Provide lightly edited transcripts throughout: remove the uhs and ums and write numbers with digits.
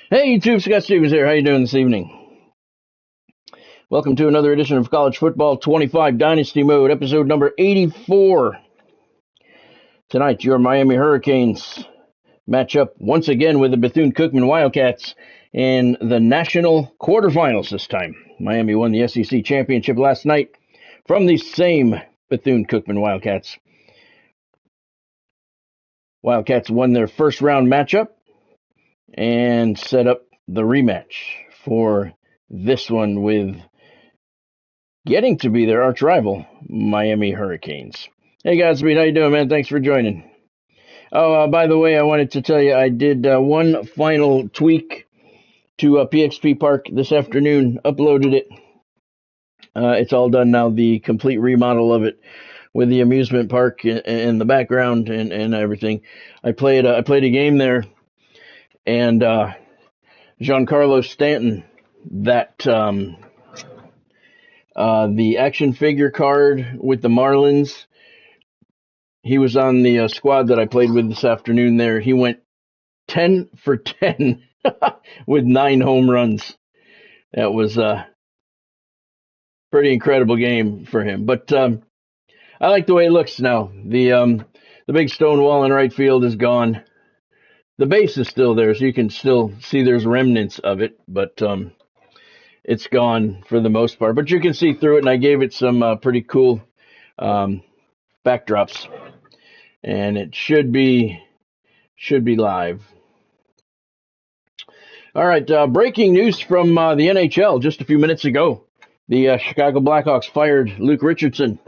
Hey YouTube, Scott Stevens here. How you doing this evening? Welcome to another edition of College Football 25 Dynasty Mode, episode number 84. Tonight, your Miami Hurricanes match up once again with the Bethune-Cookman Wildcats in the national quarterfinals this time. Miami won the SEC championship last night from the same Bethune-Cookman Wildcats. Wildcats won their first round matchup and set up the rematch for this one with getting to be their arch rival, Miami Hurricanes. Hey Godspeed, how you doing, man? Thanks for joining. Oh, by the way, I wanted to tell you I did one final tweak to PXP Park this afternoon, uploaded it. It's all done now, the complete remodel of it with the amusement park in the background and everything. I played a game there, and Giancarlo Stanton, that the action figure card with the Marlins, he was on the squad that I played with this afternoon there. He went 10 for 10 with 9 home runs. That was a pretty incredible game for him. But I like the way it looks now. The big stone wall in right field is gone. The base is still there, so you can still see there's remnants of it, but it's gone for the most part. But you can see through it, and I gave it some pretty cool backdrops, and it should be live. All right, breaking news from the NHL just a few minutes ago. The Chicago Blackhawks fired Luke Richardson,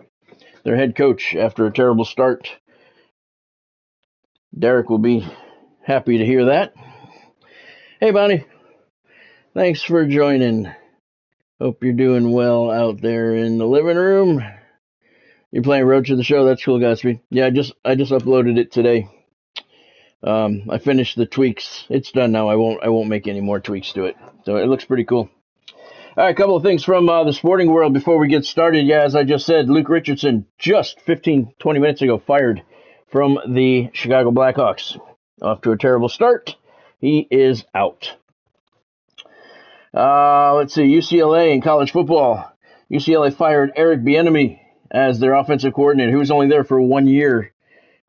their head coach, after a terrible start. Derek will be happy to hear that. Hey, Bonnie. Thanks for joining. Hope you're doing well out there in the living room. You're playing Road to the Show. That's cool, Godspeed. Yeah, I just uploaded it today. I finished the tweaks. It's done now. I won't make any more tweaks to it. So it looks pretty cool. All right, a couple of things from the sporting world before we get started. Yeah, as I just said, Luke Richardson, just 15, 20 minutes ago, fired from the Chicago Blackhawks. Off to a terrible start. He is out. Let's see, UCLA in college football. UCLA fired Eric Bieniemy as their offensive coordinator. He was only there for 1 year.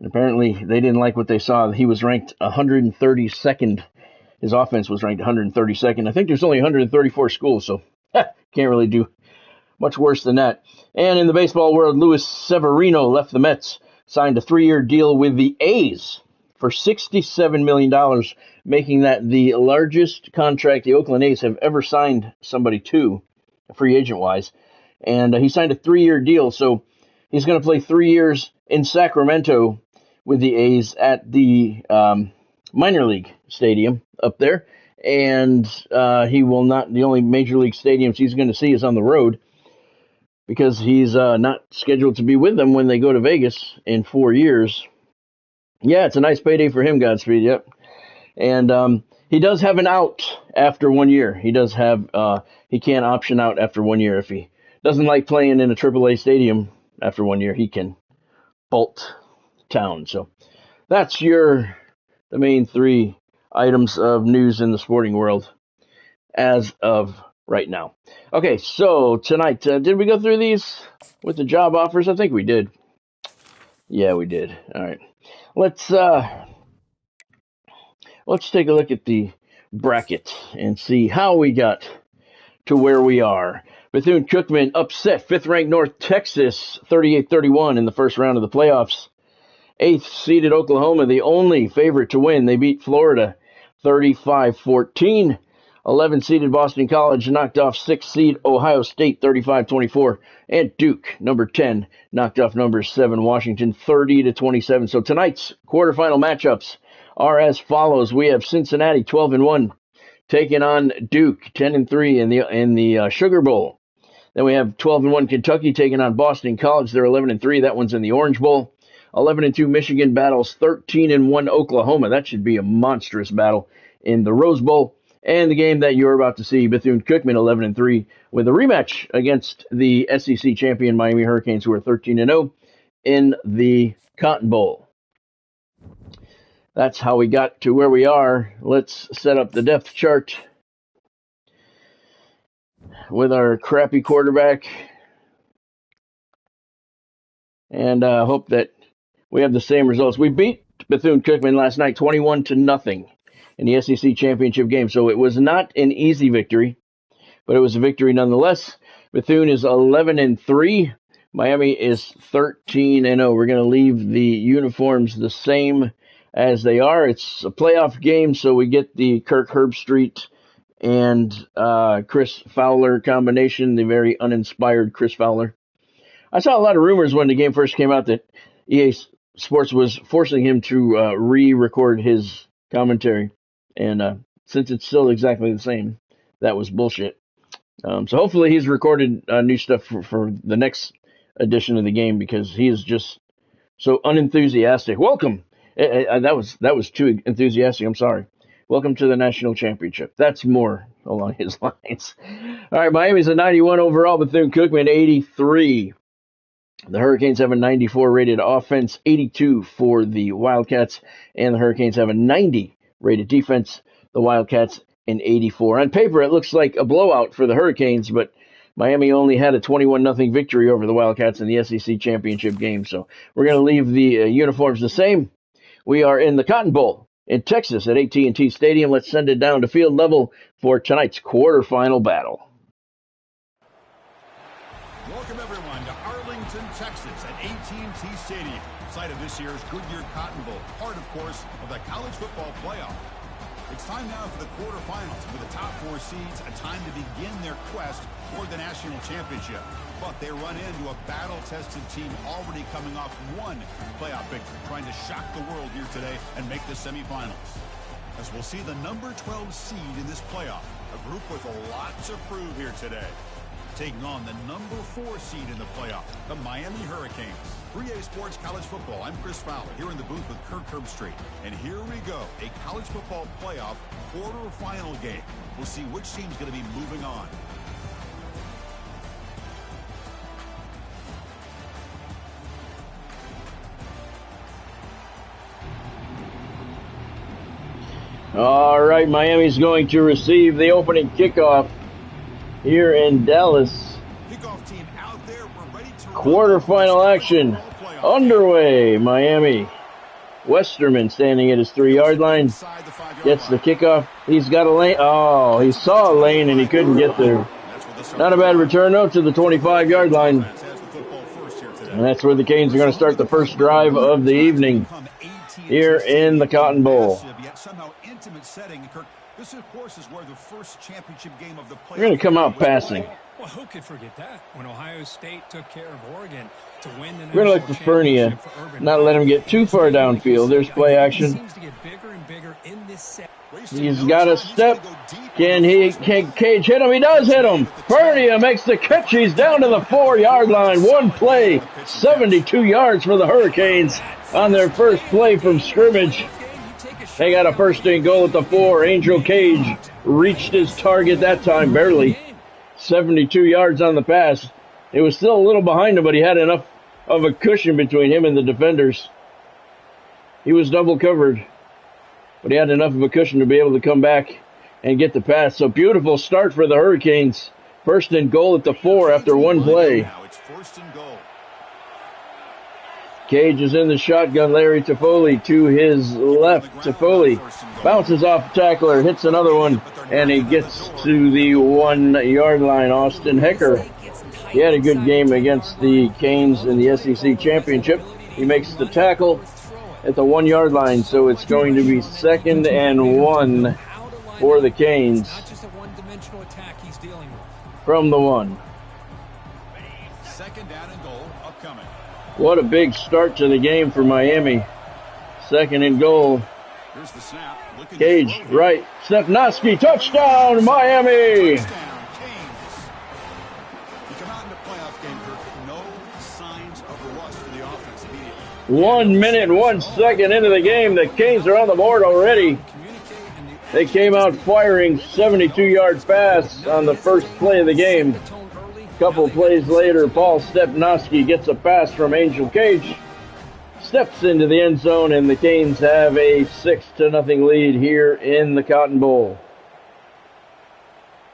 And apparently, they didn't like what they saw. He was ranked 132nd. His offense was ranked 132nd. I think there's only 134 schools, so can't really do much worse than that. And in the baseball world, Luis Severino left the Mets, signed a 3-year deal with the A's for $67 million, making that the largest contract the Oakland A's have ever signed somebody to, free agent-wise. And he signed a 3-year deal, so he's going to play 3 years in Sacramento with the A's at the minor league stadium up there. And he will not, the only major league stadiums he's going to see is on the road, because he's not scheduled to be with them when they go to Vegas in 4 years. Yeah, it's a nice payday for him, Godspeed, yep. And he does have an out after 1 year. He does have, he can't option out after 1 year. If he doesn't like playing in a AAA stadium after 1 year, he can bolt town. So that's the main 3 items of news in the sporting world as of right now. Okay, so tonight, did we go through these with the job offers? I think we did. Yeah, we did. All right. Let's take a look at the bracket and see how we got to where we are. Bethune-Cookman upset 5th-ranked North Texas 38-31 in the first round of the playoffs. 8th-seeded Oklahoma, the only favorite to win. They beat Florida 35-14. 11th-seeded Boston College knocked off 6th-seed Ohio State 35-24. And Duke, number 10, knocked off number 7 Washington 30-27. So tonight's quarterfinal matchups are as follows. We have Cincinnati 12-1 taking on Duke 10-3 in the Sugar Bowl. Then we have 12-1 Kentucky taking on Boston College. They're 11-3. That one's in the Orange Bowl. 11-2 Michigan battles 13-1 Oklahoma. That should be a monstrous battle in the Rose Bowl. And the game that you're about to see, Bethune-Cookman 11-3 with a rematch against the SEC champion Miami Hurricanes, who are 13-0 in the Cotton Bowl. that's how we got to where we are. Let's set up the depth chart with our crappy quarterback, and hope that we have the same results. We beat Bethune-Cookman last night 21-0 in the SEC championship game, so it was not an easy victory, but it was a victory nonetheless. Bethune is 11-3. Miami is 13-0. We're going to leave the uniforms the same as they are. It's a playoff game, so we get the Kirk Herbstreit and Chris Fowler combination, the very uninspired Chris Fowler. I saw a lot of rumors when the game first came out that EA Sports was forcing him to re-record his commentary. And since it's still exactly the same, that was bullshit. So hopefully he's recorded new stuff for the next edition of the game, because he is just so unenthusiastic. Welcome. That was too enthusiastic. I'm sorry. Welcome to the national championship. That's more along his lines. All right, Miami's a 91 overall, Bethune-Cookman 83. The Hurricanes have a 94 rated offense, 82 for the Wildcats, and the Hurricanes have a 90 rated defense. The Wildcats an 84. On paper, it looks like a blowout for the Hurricanes, but Miami only had a 21-0 victory over the Wildcats in the SEC championship game. So we're going to leave the uniforms the same. We are in the Cotton Bowl in Texas at AT&T Stadium. Let's send it down to field level for tonight's quarterfinal battle. Welcome everyone to Arlington, Texas at AT&T Stadium, site of this year's Goodyear Cotton Bowl, part, of course, of the college football playoff. It's time now for the quarterfinals, with the top four seeds, a time to begin their quest for the national championship. But they run into a battle-tested team already coming off one playoff victory, trying to shock the world here today and make the semifinals. As we'll see the number 12 seed in this playoff, a group with a lot to prove here today. Taking on the number 4 seed in the playoff, the Miami Hurricanes. 3A Sports College Football, I'm Chris Fowler, here in the booth with Kirk Herbstreit. And here we go, a college football playoff quarterfinal game. We'll see which team's going to be moving on. All right, Miami's going to receive the opening kickoff here in Dallas. Quarterfinal action underway. Miami. Westerman standing at his 3-yard line. Gets the kickoff. He's got a lane. Oh, he saw a lane and he couldn't get there. Not a bad return, though, to the 25-yard line. And that's where the Canes are going to start the first drive of the evening here in the Cotton Bowl. This, of course, is where the first championship game of the playoff. We're going to come out passing. Well, who could forget that? When Ohio State took care of Oregon to win the we're going to look for Fernia, not let him get too far downfield. There's play action. He's got a step. Can Cage hit him? He does hit him. Fernia makes the catch. He's down to the 4-yard line. One play, 72 yards for the Hurricanes on their first play from scrimmage. They got a first and goal at the 4. Angel Cage reached his target that time, barely. 72 yards on the pass. It was still a little behind him, but he had enough of a cushion between him and the defenders. He was double covered, but he had enough of a cushion to be able to come back and get the pass. So beautiful start for the Hurricanes. First and goal at the 4 after one play. Now it's first and goal. Cage is in the shotgun. Larry Toffoli to his left. Toffoli bounces off the tackler, hits another one, and he gets to the 1-yard line. Austin Hecker, he had a good game against the Canes in the SEC championship. He makes the tackle at the 1-yard line, so it's going to be 2nd and 1 for the Canes from the 1. Second down and goal upcoming. What a big start to the game for Miami. 2nd and goal. Here's the snap. Cage, right. Stepnoski, touchdown, Miami! Touchdown, Canes. You come out in the playoff game, Kirk, no signs of rust for the offense immediately. 1 minute, 1 second into the game, the Canes are on the board already. They came out firing 72-yard pass on the first play of the game. Couple plays later, Paul Stepnoski gets a pass from Angel Cage. steps into the end zone, and the Canes have a 6-0 lead here in the Cotton Bowl.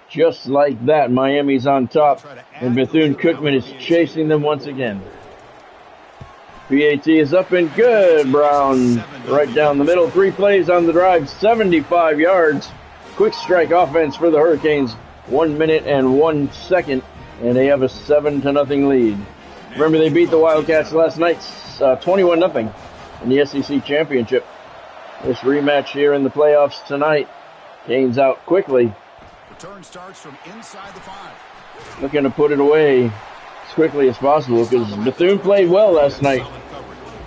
Just like that, Miami's on top, and Bethune-Cookman is chasing them once again. PAT is up and good. Brown right down the middle. 3 plays on the drive, 75 yards. Quick strike offense for the Hurricanes. 1 minute and 1 second, and they have a 7-0 lead. Remember, they beat the Wildcats last night, 21-0 in the SEC Championship. This rematch here in the playoffs tonight. Canes out quickly. Return starts from inside the 5. Looking to put it away as quickly as possible because Bethune played well last night.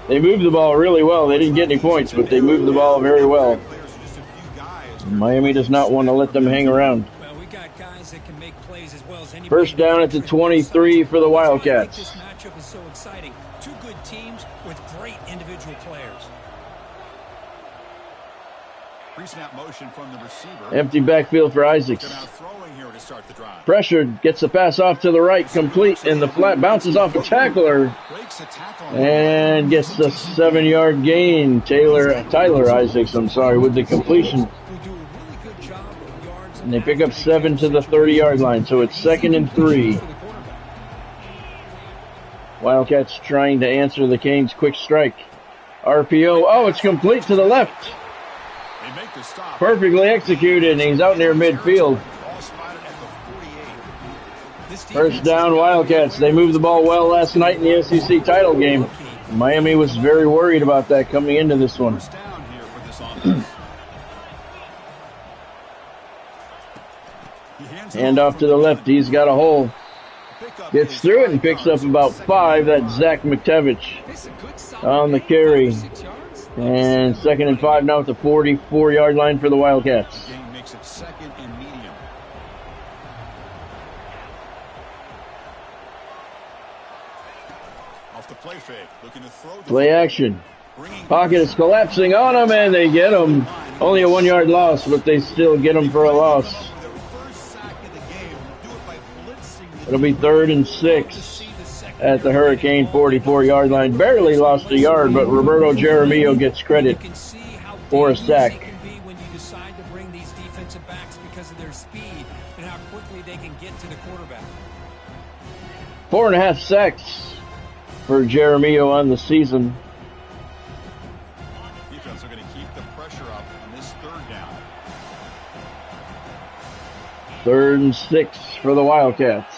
They moved the ball really well. They didn't get any points, but they moved the ball very well. Miami does not want to let them hang around. First down at the 23 for the Wildcats. This matchup is so exciting. 2 good teams with great individual players. Pre-snap motion from the receiver. Empty backfield for Isaacs. Throwing here to start the drive. Pressured, gets the pass off to the right, complete in the flat, bounces off a tackler, and gets the 7-yard gain. Tyler Isaacs, with the completion. And they pick up 7 to the 30-yard line, so it's 2nd and 3. Wildcats trying to answer the Canes' quick strike. RPO, it's complete to the left. Perfectly executed, and he's out near midfield. First down, Wildcats. They moved the ball well last night in the SEC title game. Miami was very worried about that coming into this one. Hand off to the left. He's got a hole. Gets through it and picks up about 5. That's Zach McTevish on the carry. And 2nd and 5 now at the 44-yard line for the Wildcats. Game makes it 2nd and medium. Off the play fake, looking to throw. Play action. Pocket is collapsing on him, and they get him. Only a 1-yard loss, but they still get him for a loss. It'll be 3rd and 6 at the Hurricane 44-yard line. Barely lost a yard, but Roberto Jaramillo gets credit for a sack. When you decide to bring these defensive backs because of their speed and how quickly they can get to the quarterback. 4.5 sacks for Jaramillo on the season. Defense are going to keep the pressure up on this 3rd down. 3rd and 6 for the Wildcats.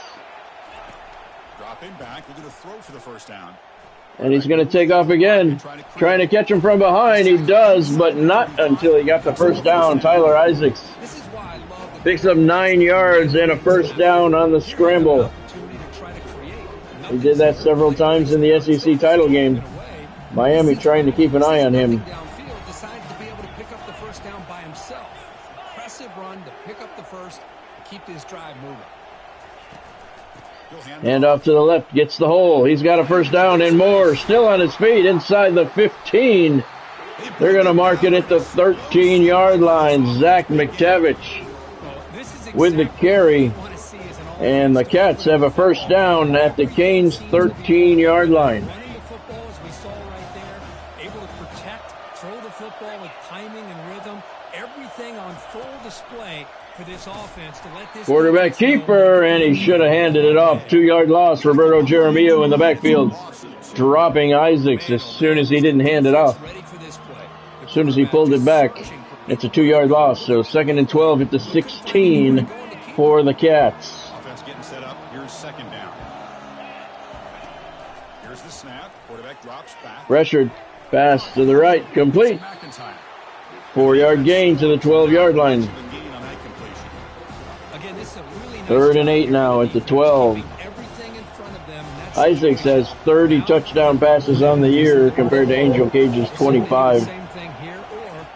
Dropping back, looking to throw for the first down. And he's going to take off again, trying to catch him from behind. He does, but not until he got the first down. Tyler Isaacs picks up 9 yards and a first down on the scramble. He did that several times in the SEC title game. Miami trying to keep an eye on him. Decided to be able to pick up the first down by himself. Impressive run to pick up the first, keep this drive moving. Hand off to the left, gets the hole. He's got a first down and more. Still on his feet inside the 15. They're going to mark it at the 13-yard line. Zach McTevish with the carry. And the Cats have a first down at the Canes' 13-yard line. Able to protect, throw the football with timing and rhythm. Everything on full display for this offense to let this quarterback keeper, and he should have handed it off. 2-yard loss. Roberto Jaramillo in the backfield, dropping Isaacs as soon as he didn't hand it off. As soon as he pulled it back, it's a 2-yard loss. So 2nd and 12 at the 16 for the Cats. Offense getting set up. Here's 2nd down. Here's the snap. Quarterback drops back. Pressured. Pass to the right. Complete. 4-yard gain to the 12-yard line. 3rd and 8 now at the 12. Isaacs has 30 touchdown passes on the year compared to Angel Cage's 25.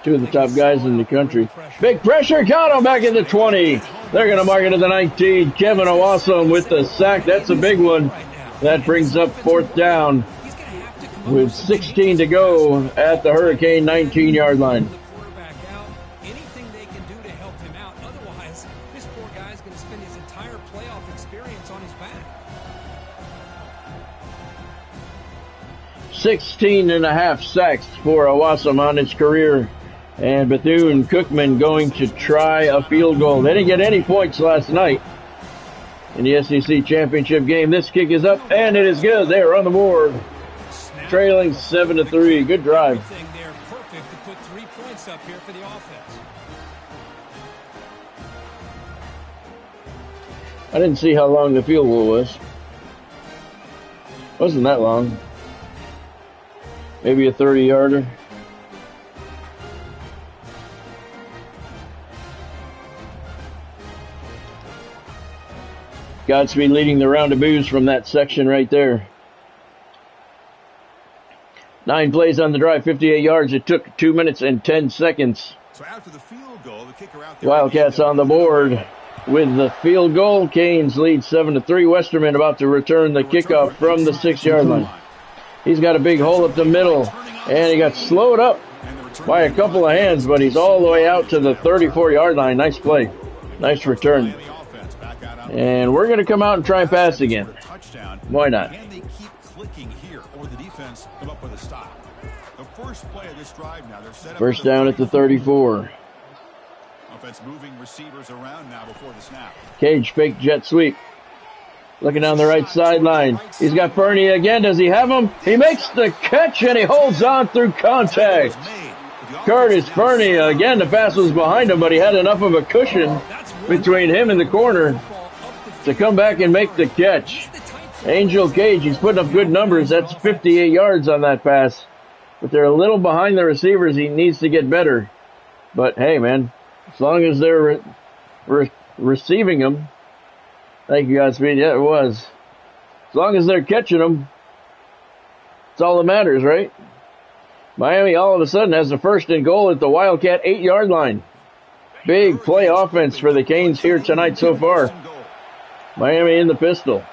2 of the top guys in the country. Big pressure, got him back at the 20. They're going to mark it at the 19. Kevin Owasum with the sack. That's a big one. That brings up 4th down with 16 to go at the Hurricane 19-yard line. 16.5 sacks for Owassum on his career. And Bethune-Cookman going to try a field goal. They didn't get any points last night in the SEC championship game. This kick is up, and it is good. They are on the board, trailing 7-3. Good drive. They're perfect to put 3 points up here for the offense. I didn't see how long the field goal was. Wasn't that long. Maybe a 30-yarder. Godspeed leading the round of boos from that section right there. 9 plays on the drive, 58 yards. It took 2 minutes and 10 seconds. So after the field goal, the kicker out there. Wildcats on the board with the field goal. Canes lead 7-3. Westerman about to return the kickoff from the 6-yard line. He's got a big hole up the middle, and he got slowed up by a couple of hands, but he's all the way out to the 34-yard line. Nice play. Nice return. And we're going to come out and try and pass again. Why not? Can they keep clicking here, or the defense come up with a stop? The first play of this drive now, they're set up. First down at the 34. Offense moving receivers around now before the snap. Cage fake jet sweep. Looking down the right sideline. He's got Fernie again. Does he have him? He makes the catch, and he holds on through contact. Curtis Fernie, again, the pass was behind him, but he had enough of a cushion between him and the corner to come back and make the catch. Angel Cage, he's putting up good numbers. That's 58 yards on that pass. But they're a little behind the receivers. He needs to get better. But, hey, man, as long as they're receiving them, thank you, Godspeed. Yeah, it was. As long as they're catching them, it's all that matters, right? Miami all of a sudden has the first and goal at the Wildcat 8-yard line. Big play offense for the Canes here tonight so far. Miami in the pistol.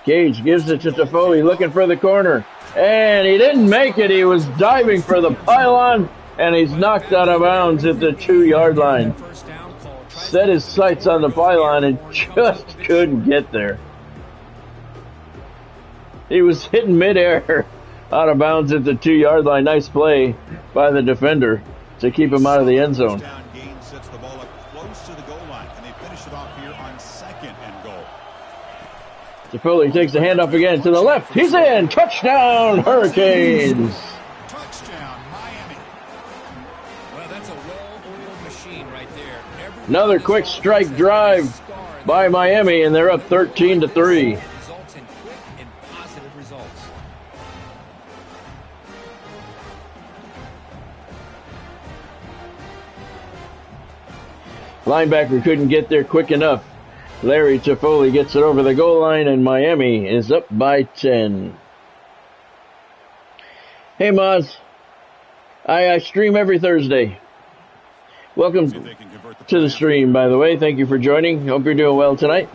Cage gives it to Toffoli, looking for the corner. And he didn't make it. He was diving for the pylon, and he's knocked out of bounds at the 2-yard line. Set his sights on the pylon and just couldn't get there. He was hitting midair out of bounds at the 2-yard line. Nice play by the defender to keep him out of the end zone. Sets the ball up close to the goal line, and they finish it off here on 2nd and goal. Toffoli takes the handoff again to the left. He's in. Touchdown, Hurricanes. Touchdown, Miami. Well, that's a well-oiled machine right there. Another quick strike drive by Miami, and they're up 13-3. Results in quick and positive results. Linebacker couldn't get there quick enough. Larry Toffoli gets it over the goal line, and Miami is up by 10. Hey, Maz. I stream every Thursday. Welcome to the stream, by the way. Thank you for joining. Hope you're doing well tonight.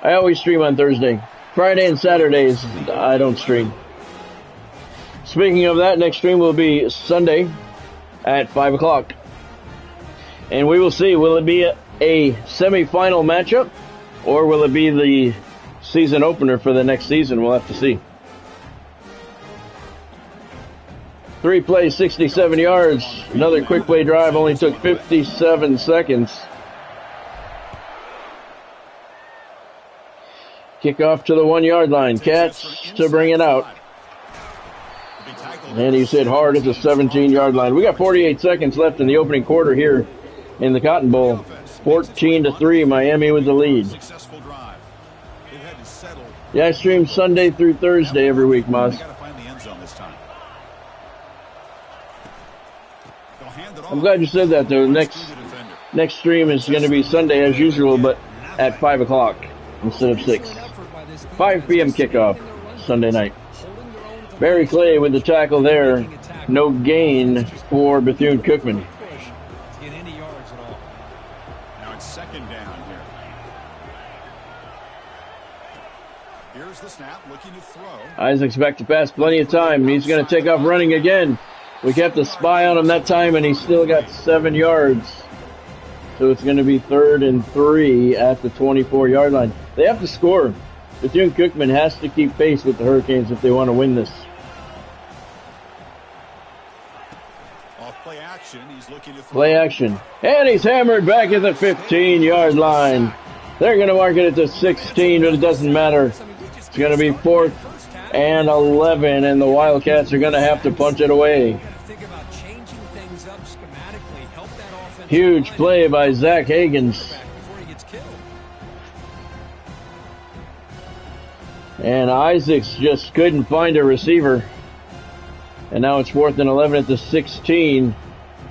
I always stream on Thursday. Friday and Saturdays, I don't stream. Speaking of that, next stream will be Sunday at 5 o'clock. And we will see, will it be a semifinal matchup, or will it be the season opener for the next season? We'll have to see. 3 plays, 67 yards. Another quick play drive, only took 57 seconds. Kickoff to the 1-yard line. Cats to bring it out. And he's hit hard at the 17-yard line. We got 48 seconds left in the opening quarter here in the Cotton Bowl. 14-3, Miami with the lead. Yeah, I stream Sunday through Thursday every week, Moz. I'm glad you said that, though. Next stream is going to be Sunday as usual, but at 5 o'clock instead of 6. 5 p.m. kickoff Sunday night. Barry Clay with the tackle there. No gain for Bethune-Cookman. Now it's 2nd down here. Here's the snap, looking to throw. Isaac's back to pass, plenty of time. He's going to take off running again. We kept a spy on him that time, and he still got 7 yards. So it's going to be 3rd and 3 at the 24-yard line. They have to score. Bethune-Cookman has to keep pace with the Hurricanes if they want to win this. Play action. He's looking to play action. And he's hammered back at the 15-yard line. They're going to mark it at the 16, but it doesn't matter. It's going to be 4th and 11, and the Wildcats are going to have to punt it away. Huge play by Zach Hagans. And Isaacs just couldn't find a receiver. And now it's 4th and 11 at the 16.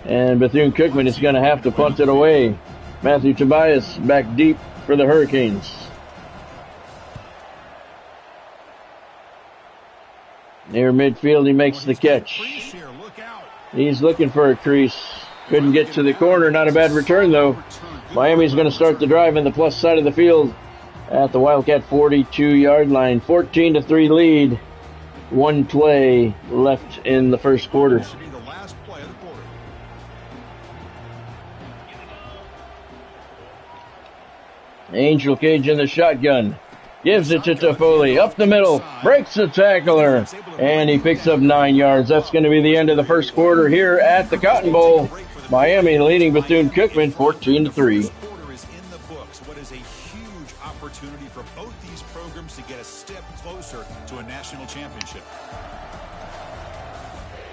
And Bethune-Cookman is going to have to punt it away. Matthew Tobias back deep for the Hurricanes. Near midfield, he makes the catch. He's looking for a crease. Couldn't get to the corner. Not a bad return, though. Miami's going to start the drive in the plus side of the field at the Wildcat 42-yard line. 14-3 lead. 1 play left in the first quarter. Angel Cage in the shotgun. Gives it to Toffoli. Up the middle. Breaks the tackler. And he picks up 9 yards. That's going to be the end of the first quarter here at the Cotton Bowl. Miami leading Bethune-Cookman 14-3. What is a huge opportunity for both these programs to get a step closer to a national championship.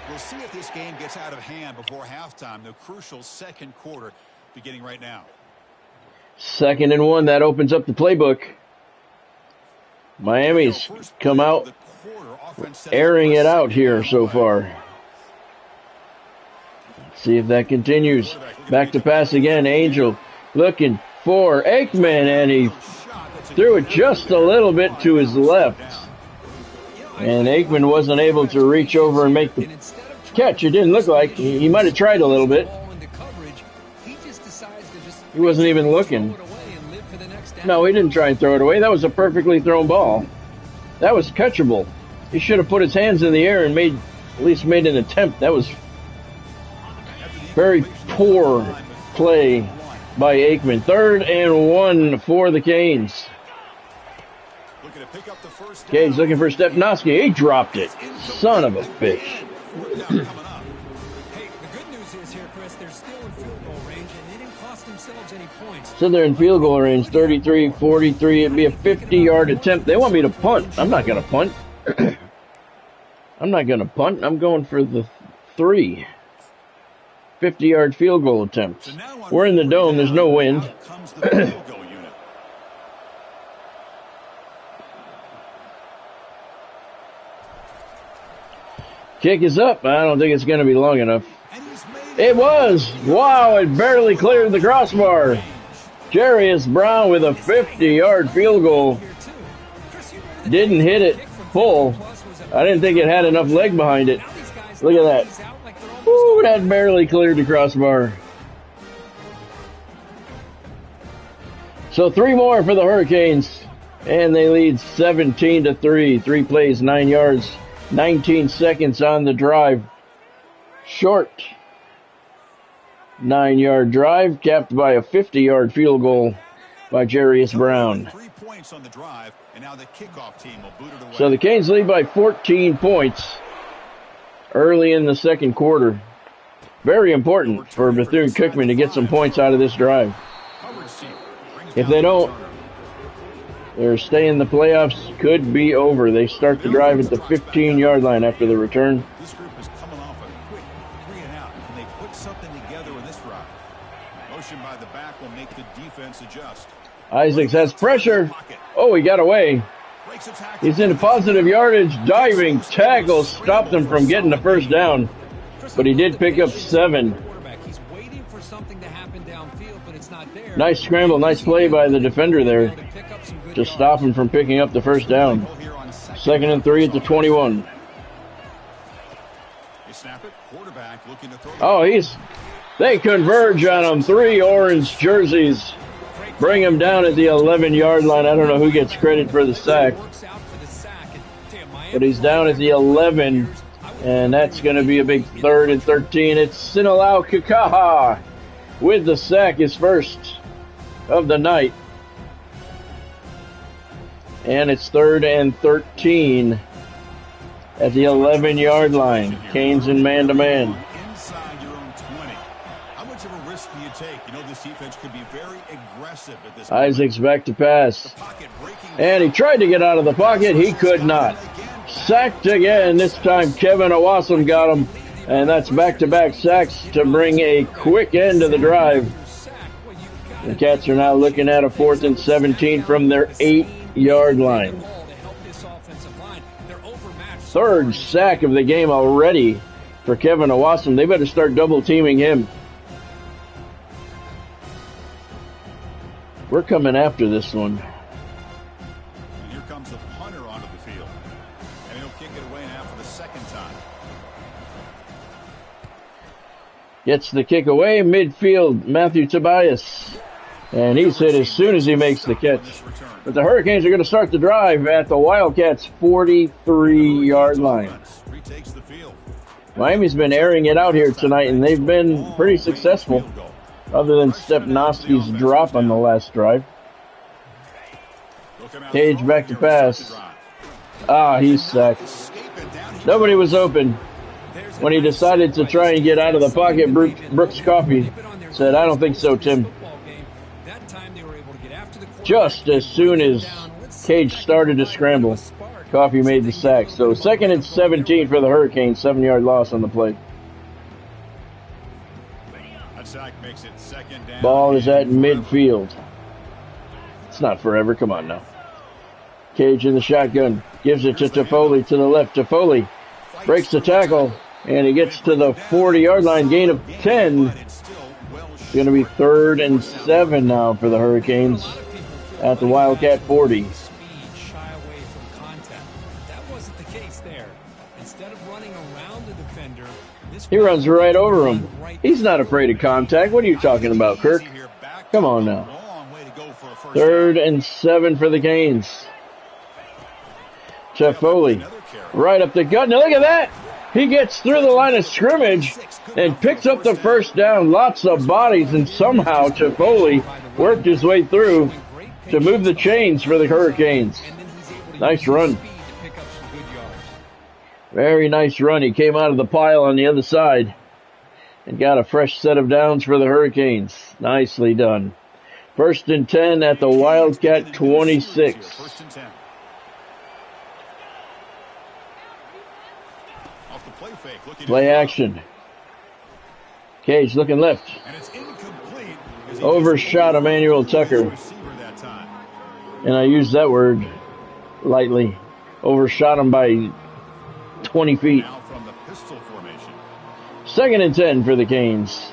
We'll see if this game gets out of hand before halftime. The crucial second quarter beginning right now. 2nd and 1. That opens up the playbook. Miami's come out airing it out here so far. Let's see if that continues. Back to pass again. Angel looking for Aikman, and he threw it just a little bit to his left. And Aikman wasn't able to reach over and make the catch. It didn't look like. He might have tried a little bit. He wasn't even looking. No, he didn't try and throw it away. That was a perfectly thrown ball. That was catchable. He should have put his hands in the air and at least made an attempt. That was very poor play by Aikman. 3rd and 1 for the Canes. Canes looking for Stepnoski. He dropped it. Son of a bitch. So they're in field goal range, 33-43. It'd be a 50-yard attempt. They want me to punt. I'm not going to punt. I'm not going to punt. I'm going for the 3. 50-yard field goal attempt. We're in the dome. There's no wind. Kick is up. I don't think it's going to be long enough. It was. Wow, it barely cleared the crossbar. Jarius Brown with a 50-yard field goal. Didn't hit it full. I didn't think it had enough leg behind it. Look at that. Ooh, that barely cleared the crossbar. So 3 more for the Hurricanes. And they lead 17-3. 3 plays, 9 yards, 19 seconds on the drive. Short 9-yard drive, capped by a 50-yard field goal by Jarius Brown. 3 points on the drive, and now the kickoff team will boot it away. So the Canes lead by 14 points early in the second quarter. Very important for Bethune-Cookman to get some points out of this drive. If they don't, their stay in the playoffs could be over. They start the drive at the 15-yard line after the return. This group is coming off a quick 3 and out, and they put something together in this drive. Motion by the back will make the defense adjust. Isaacs has pressure. Oh, he got away. He's in positive yardage. Diving tackle stopped him from getting the first down. But he did pick up 7. Nice scramble. Nice play by the defender there to stop him from picking up the first down. 2nd and 3 at the 21. Oh, they converge on him. 3 orange jerseys. Bring him down at the 11-yard line. I don't know who gets credit for the sack. But he's down at the 11. And that's going to be a big 3rd and 13. It's Sinalau Kakaha with the sack, his first of the night. And it's 3rd and 13 at the 11-yard line. Canes in man-to-man. Inside your own 20. How much of a risk do you take? You know this defense could be very aggressive at this point. Isaac's back to pass. And he tried to get out of the pocket. He could not. Sacked again. This time Kevin Owasam got him. And that's back-to-back sacks to bring a quick end to the drive. The Cats are now looking at a 4th and 17 from their 8-yard line. 3rd sack of the game already for Kevin Owasam. They better start double-teaming him. We're coming after this one. And here comes the punter onto the field. And he'll kick it away now for the 2nd time. Gets the kick away, midfield, Matthew Tobias. And he's hit as soon as he makes the catch. But the Hurricanes are going to start the drive at the Wildcats' 43-yard line. Miami's been airing it out here tonight, and they've been pretty successful, other than Stepnoski's drop on the last drive. Cage back to pass. He's sacked. Nobody was open. When he decided to try and get out of the pocket, Brooks Coffey said, "I don't think so, Tim." Just as soon as Cage started to scramble, Coffey made the sack. So 2nd and 17 for the Hurricanes, 7-yard loss on the play. Ball is at midfield. It's not forever. Come on now. Cage in the shotgun. Gives it to Toffoli to the left. Toffoli breaks the tackle, and he gets to the 40-yard line. Gain of 10. It's going to be 3rd and 7 now for the Hurricanes at the Wildcat 40. He runs right over him. He's not afraid of contact. What are you talking about, Kirk? Come on now. 3rd and 7 for the Canes. Toffoli right up the gut. Now look at that. He gets through the line of scrimmage and picks up the 1st down. Lots of bodies, and somehow Toffoli worked his way through to move the chains for the Hurricanes. Nice run. Very nice run. He came out of the pile on the other side and got a fresh set of downs for the Hurricanes. Nicely done. 1st and 10 at the Wildcat 26. Play action. Cage looking left. Overshot Emmanuel Tucker. And I use that word lightly. Overshot him by 20 feet. 2nd and 10 for the Canes.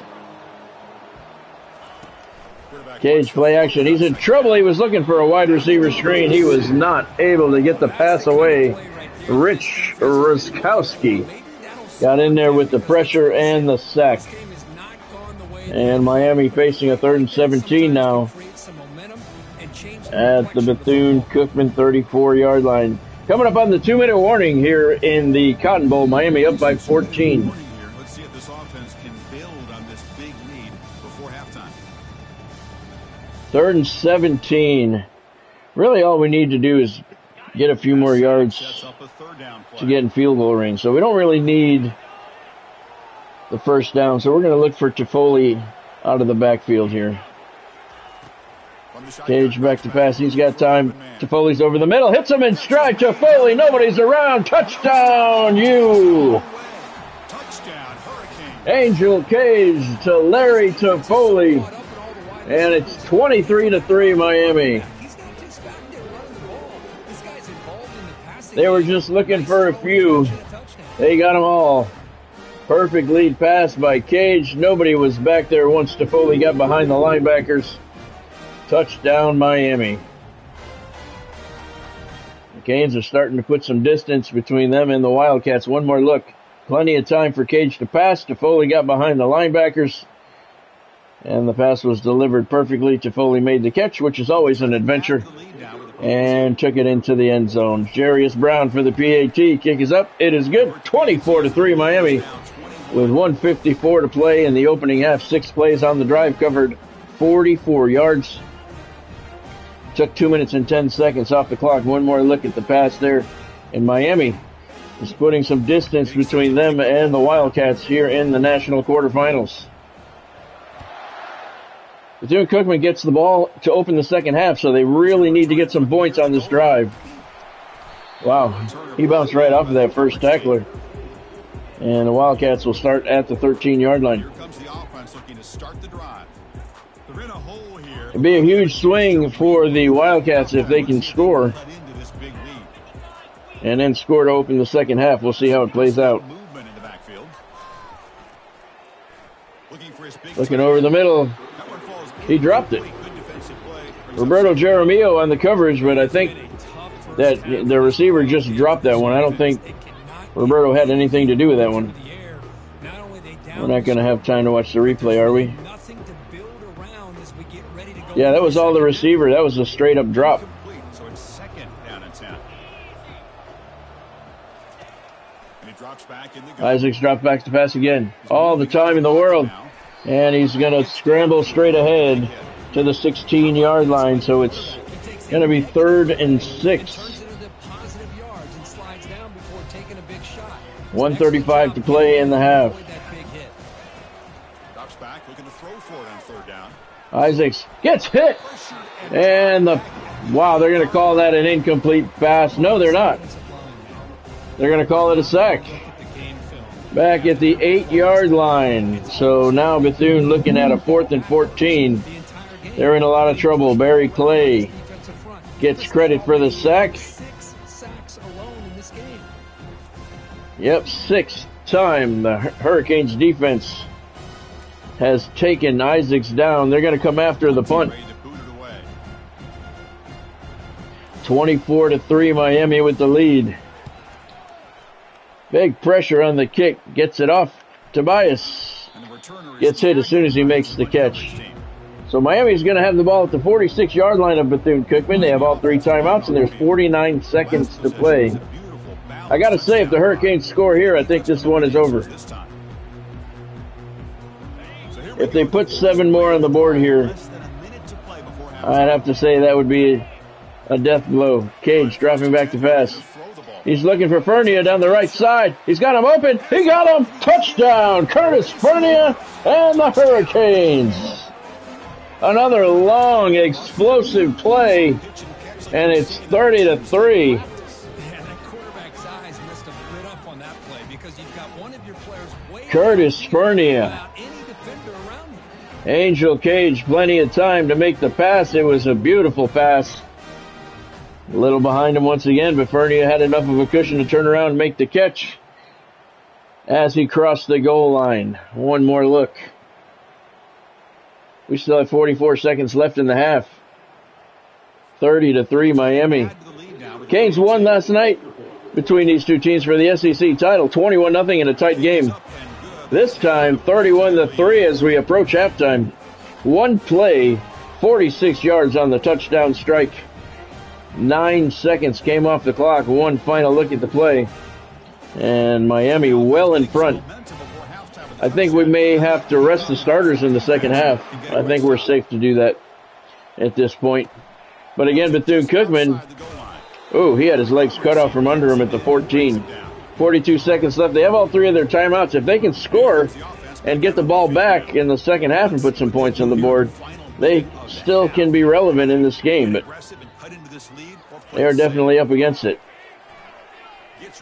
Cage play action. He's in trouble. He was looking for a wide receiver screen. He was not able to get the pass away. Rich Ruskowski got in there with the pressure and the sack. And Miami facing a 3rd and 17 now at the Bethune-Cookman 34-yard line. Coming up on the 2-minute warning here in the Cotton Bowl. Miami up by 14. Let's see if this offense can build on this big lead before halftime. 3rd and 17. Really all we need to do is get a few more yards to get in field goal range. So we don't really need the 1st down. So we're going to look for Toffoli out of the backfield here. Cage back to pass. He's got time. Toffoli's over the middle. Hits him in stride. Toffoli. Nobody's around. Touchdown, you. Angel Cage to Larry Toffoli. And it's 23-3 Miami. They were just looking for a few. They got them all. Perfect lead pass by Cage. Nobody was back there once Toffoli got behind the linebackers. Touchdown, Miami. The Canes are starting to put some distance between them and the Wildcats. One more look. Plenty of time for Cage to pass. Toffoli got behind the linebackers, and the pass was delivered perfectly. Toffoli made the catch, which is always an adventure, and took it into the end zone. Jarius Brown for the PAT. Kick is up. It is good. 24-3 Miami with 1:54 to play in the opening half. 6 plays on the drive, covered 44 yards. Took 2 minutes and 10 seconds off the clock. One more look at the pass there. And Miami is putting some distance between them and the Wildcats here in the national quarterfinals. Bethune-Cookman gets the ball to open the second half, so they really need to get some points on this drive. Wow, he bounced right off of that first tackler. And the Wildcats will start at the 13-yard line. Here comes the offense looking to start the drive. They're in a hole here. It'd be a huge swing for the Wildcats if they can score Cut into this big lead. and then score to open the second half. We'll see how it plays out. Movement in the backfield. Looking for his big Looking over the middle. That one falls He dropped it. good defensive play. Roberto Jaramillo on the coverage, but I think that the receiver just dropped that one. I don't think Roberto had anything to do with that one. We're not going to have time to watch the replay, are we? Yeah, that was all the receiver. That was a straight-up drop. So it's second down and 10. And he drops back in the gun. Isaacs dropped back to pass again. All the time in the world. And he's going to scramble straight ahead to the 16-yard line. So it's going to be 3rd and 6. 1:35 to play in the half. Drops back, looking to throw for it on 3rd down. Isaacs gets hit. And wow, they're going to call that an incomplete pass. No, they're not. They're going to call it a sack. Back at the 8-yard line. So now Bethune looking at a 4th and 14. They're in a lot of trouble. Barry Clay gets credit for the sack. Yep, 6th time the Hurricanes defense has taken Isaacs down. They're going to come after the punt. 24-3 Miami with the lead. Big pressure on the kick. Gets it off. Tobias gets hit as soon as he makes the catch. So Miami's going to have the ball at the 46-yard line of Bethune-Cookman. They have all 3 timeouts, and there's 49 seconds to play. I got to say, if the Hurricanes score here, I think this one is over. If they put 7 more on the board here, I'd have to say that would be a death blow. Cage dropping back to pass. He's looking for Fernia down the right side. He's got him open. He got him. Touchdown, Curtis Fernia and the Hurricanes. Another long, explosive play, and it's 30-3. Curtis Fernia. Angel Cage, plenty of time to make the pass. It was a beautiful pass. A little behind him once again, but Fernia had enough of a cushion to turn around and make the catch as he crossed the goal line. One more look. We still have 44 seconds left in the half. 30-3 Miami. Canes won last night between these two teams for the SEC title. 21-0 in a tight game. This time, 31-3 as we approach halftime. One play, 46 yards on the touchdown strike. 9 seconds came off the clock. One final look at the play. And Miami well in front. I think we may have to rest the starters in the second half. I think we're safe to do that at this point. But again, Bethune-Cookman, he had his legs cut off from under him at the 14. 42 seconds left. They have all 3 of their timeouts. If they can score and get the ball back in the second half and put some points on the board, they still can be relevant in this game. But they are definitely up against it.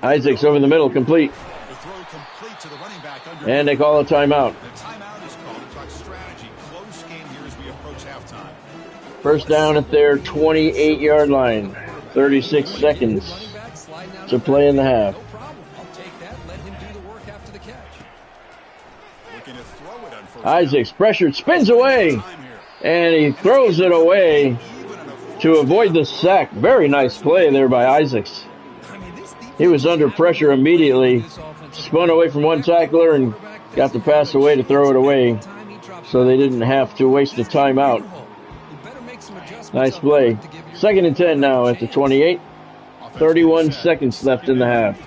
Isaacs over the middle, complete. And they call a timeout. First down at their 28-yard line. 36 seconds to play in the half. Isaacs pressured, spins away, and he throws it away to avoid the sack. Very nice play there by Isaacs. He was under pressure immediately, spun away from one tackler and got the pass away to throw it away, so they didn't have to waste a timeout. Nice play. 2nd and 10 now at the 28. 31 seconds left in the half.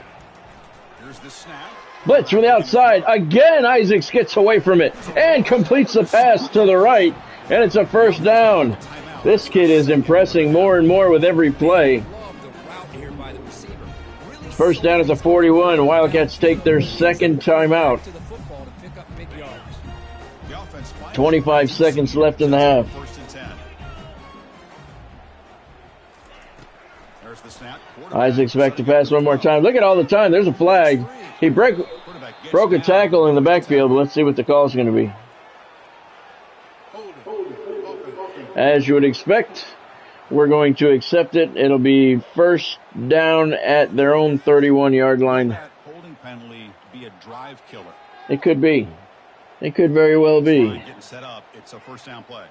Blitz from the outside. Again, Isaacs gets away from it and completes the pass to the right, and it's a first down. This kid is impressing more and more with every play. First down at the 41. Wildcats take their second timeout. 25 seconds left in the half. Isaac's back to pass one more time. Look at all the time. There's a flag. He broke a tackle in the backfield. Let's see what the call is going to be. As you would expect, we're going to accept it. It'll be first down at their own 31-yard line. Holding penalty be a drive killer. It could be. It could very well be. Getting set up. It's a first down play.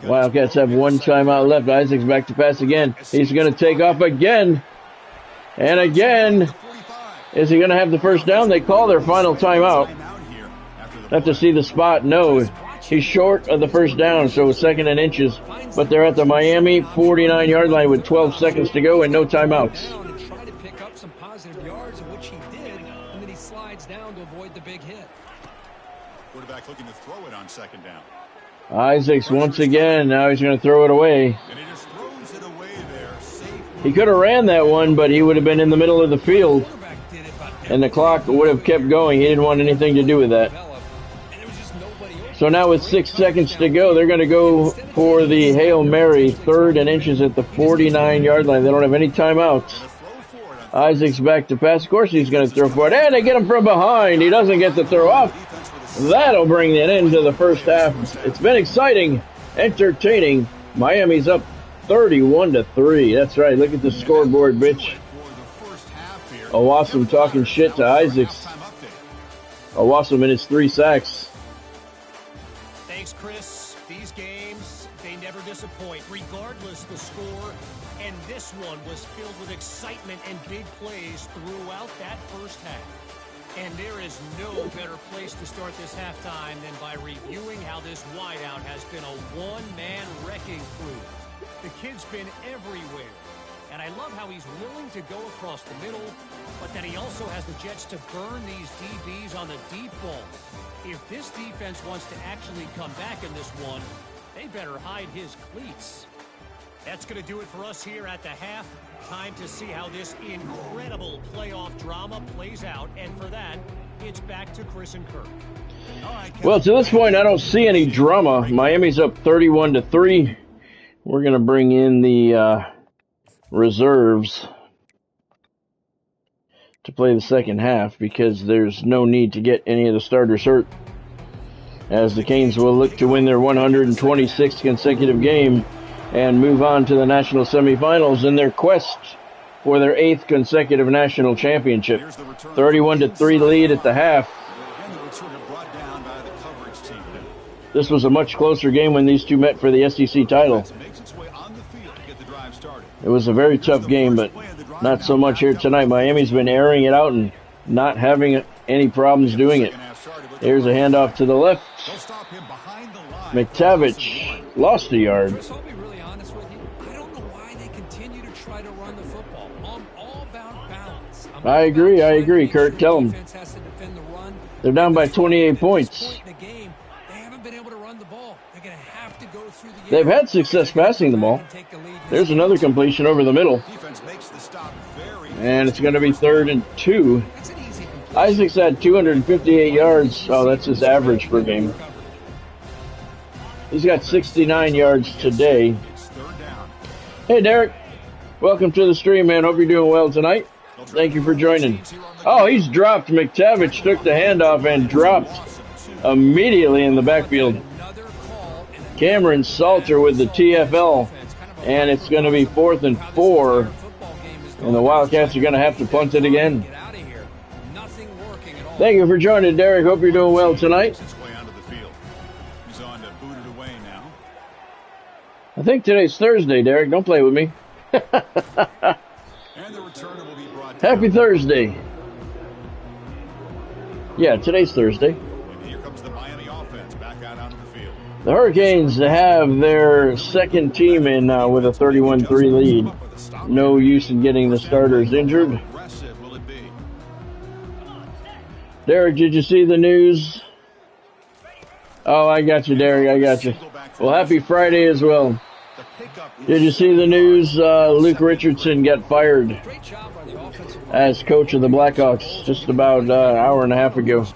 Wildcats have one timeout left. Isaac's back to pass again. He's going to take off again. And again. Is he going to have the first down? They call their final timeout. Have to see the spot. No. He's short of the first down, so second and inches. But they're at the Miami 49-yard line with 12 seconds to go and no timeouts. Try to pick up some positive yards, which he did, and then he slides down to avoid the big hit. Quarterback looking to throw it on second down. Isaacs once again. Now he's going to throw it away. And he just throws it away there. He could have ran that one, but he would have been in the middle of the field. And the clock would have kept going. He didn't want anything to do with that. So now with 6 seconds to go, they're going to go for the Hail Mary, third and inches at the 49-yard line. They don't have any timeouts. Isaac's back to pass. Of course he's going to throw for it. And they get him from behind. He doesn't get the throw off. That'll bring it into the first half. It's been exciting, entertaining. Miami's up 31-3. That's right. Look at the scoreboard, bitch. Awesome talking shit to Isaacs. Awesome in his 3 sacks. Thanks, Chris. These games, they never disappoint, regardless the score. And this one was filled with excitement and big plays throughout that first half. And there is no better place to start this halftime than by reviewing how this wideout has been a one-man wrecking crew. The kid's been everywhere. And I love how he's willing to go across the middle, but that he also has the jets to burn these DBs on the deep ball. If this defense wants to actually come back in this one, they better hide his cleats. That's going to do it for us here at the half. Time to see how this incredible playoff drama plays out. And for that, it's back to Chris and Kirk. Well, to this point, I don't see any drama. Miami's up 31-3. We're going to bring in the reserves to play the second half because there's no need to get any of the starters hurt, as the Canes will look to win their 126th consecutive game and move on to the national semifinals in their quest for their 8th consecutive national championship. 31-3 lead at the half. This was a much closer game when these two met for the SEC title. It was a very tough game, but not so much here tonight. Miami's been airing it out and not having any problems doing it. Here's a handoff to the left. McTavish lost a yard. I'll be really honest with you. I don't know why they continue to try to run the football. I'm all about balance. I agree, Kurt. Tell them. They're down by 28 points. They've had success passing the ball. There's another completion over the middle. And it's going to be 3rd and 2. Isaac's had 258 yards. Oh, that's his average per game. He's got 69 yards today. Hey, Derek. Welcome to the stream, man. Hope you're doing well tonight. Thank you for joining. Oh, he's dropped. McTavish took the handoff and dropped immediately in the backfield. Cameron Salter with the TFL, and it's going to be 4th and 4, and the Wildcats are going to have to punt it again. Thank you for joining, Derek. Hope you're doing well tonight. I think today's Thursday, Derek. Don't play with me. Happy Thursday. Yeah, today's Thursday. The Hurricanes have their second team in with a 31-3 lead. No use in getting the starters injured. Derek, did you see the news? Oh, I got you, Derek. I got you. Well, happy Friday as well. Did you see the news? Luke Richardson got fired as coach of the Blackhawks just about an hour and a half ago.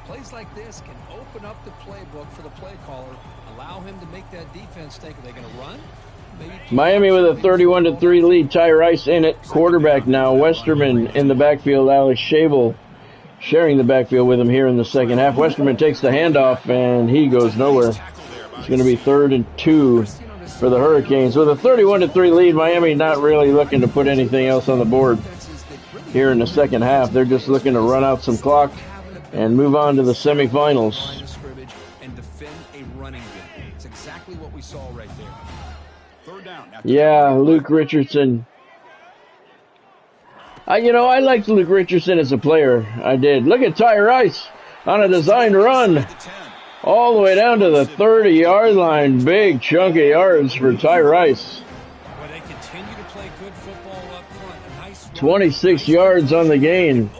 Plays like this can open up the playbook for the play caller, allow him to make that defense think, are they going to run? Miami with a 31-3 lead. Ty Rice in it. Quarterback now. Westerman in the backfield. Alex Schabel sharing the backfield with him here in the second half. Westerman takes the handoff, and he goes nowhere. It's going to be 3rd and 2 for the Hurricanes. With a 31-3 lead, Miami not really looking to put anything else on the board here in the second half. They're just looking to run out some clock and move on to the semifinals. And defend a running game. It's exactly what we saw right there. Yeah, Luke Richardson. I liked Luke Richardson as a player. I did. Look at Ty Rice on a designed run. All the way down to the 30-yard line. Big chunk of yards for Ty Rice. 26 yards on the gain.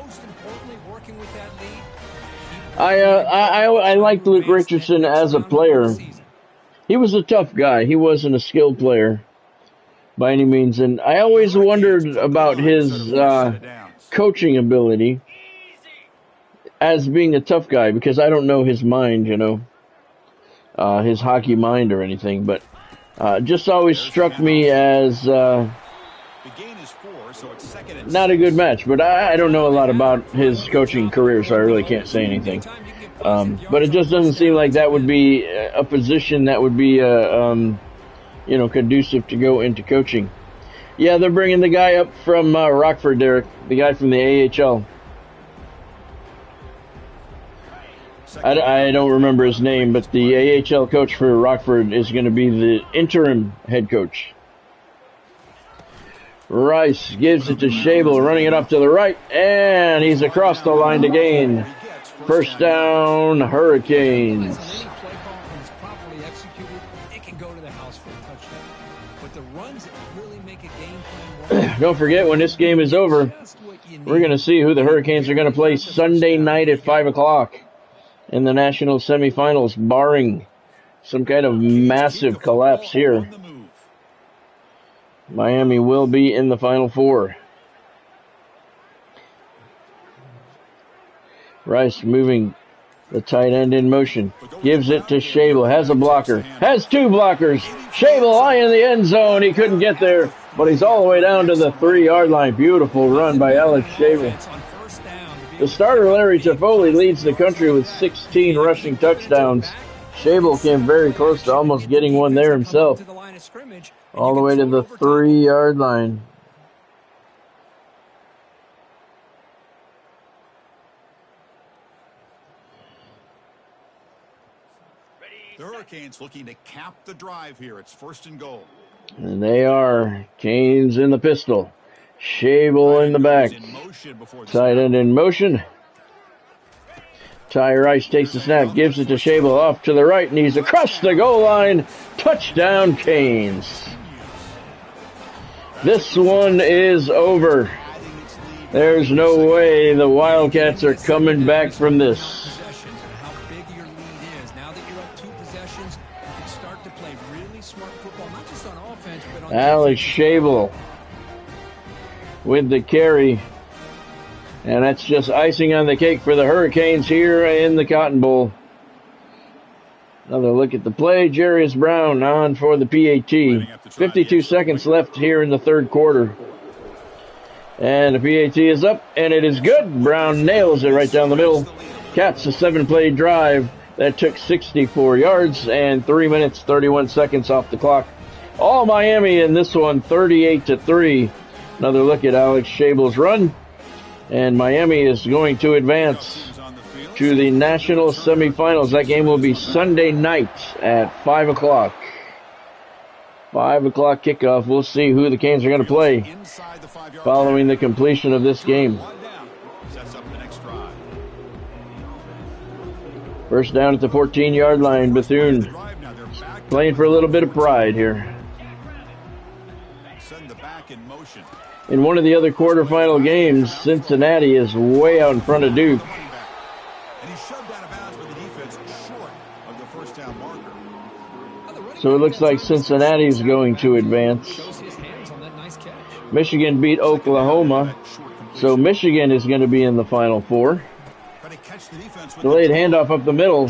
I liked Luke Richardson as a player. He was a tough guy. He wasn't a skilled player by any means. And I always wondered about his coaching ability as being a tough guy, because I don't know his mind, his hockey mind or anything. But just always struck me as not a good match. But I don't know a lot about his coaching career, so I really can't say anything. But it just doesn't seem like that would be a position that would be, conducive to go into coaching. Yeah, they're bringing the guy up from Rockford, Derek, the guy from the AHL. I don't remember his name, but the AHL coach for Rockford is going to be the interim head coach. Rice gives it to Schabel, running it up to the right, and he's across the line to gain. First down, Hurricanes. Don't forget, when this game is over, we're going to see who the Hurricanes are going to play Sunday night at 5 o'clock in the national semifinals, barring some kind of massive collapse here. Miami will be in the Final Four. Rice moving the tight end in motion. Gives it to Schabel. Has a blocker. Has two blockers. Schabel high in the end zone. He couldn't get there, but he's all the way down to the 3-yard line. Beautiful run by Alex Schabel. The starter, Larry Toffoli, leads the country with 16 rushing touchdowns. Schabel came very close to almost getting one there himself. All the way to the 3-yard line. The Hurricanes looking to cap the drive here. It's 1st and goal. And they are. Canes in the pistol. Schabel in the back. Tight end in motion. Ty Rice takes the snap, gives it to Schabel off to the right, and he's across the goal line. Touchdown, Canes. This one is over. There's no way the Wildcats are coming back from this. Alex Schabel with the carry. And that's just icing on the cake for the Hurricanes here in the Cotton Bowl. Another look at the play. Jarius Brown on for the PAT. 52 seconds left here in the third quarter. And the PAT is up, and it is good. Brown nails it right down the middle. Cats a 7-play drive that took 64 yards and 3 minutes, 31 seconds off the clock. All Miami in this one, 38-3. Another look at Alex Schabel's run. And Miami is going to advance to the national semifinals. That game will be Sunday night at 5 o'clock. 5 o'clock kickoff. We'll see who the Canes are going to play following the completion of this game. First down at the 14-yard line. Bethune playing for a little bit of pride here. In one of the other quarterfinal games, Cincinnati is way out in front of Duke. he shoved out of bounds with the defense short of the first down marker. So it looks like Cincinnati's going to advance. Michigan beat Oklahoma, so Michigan is going to be in the Final Four. Delayed handoff up the middle,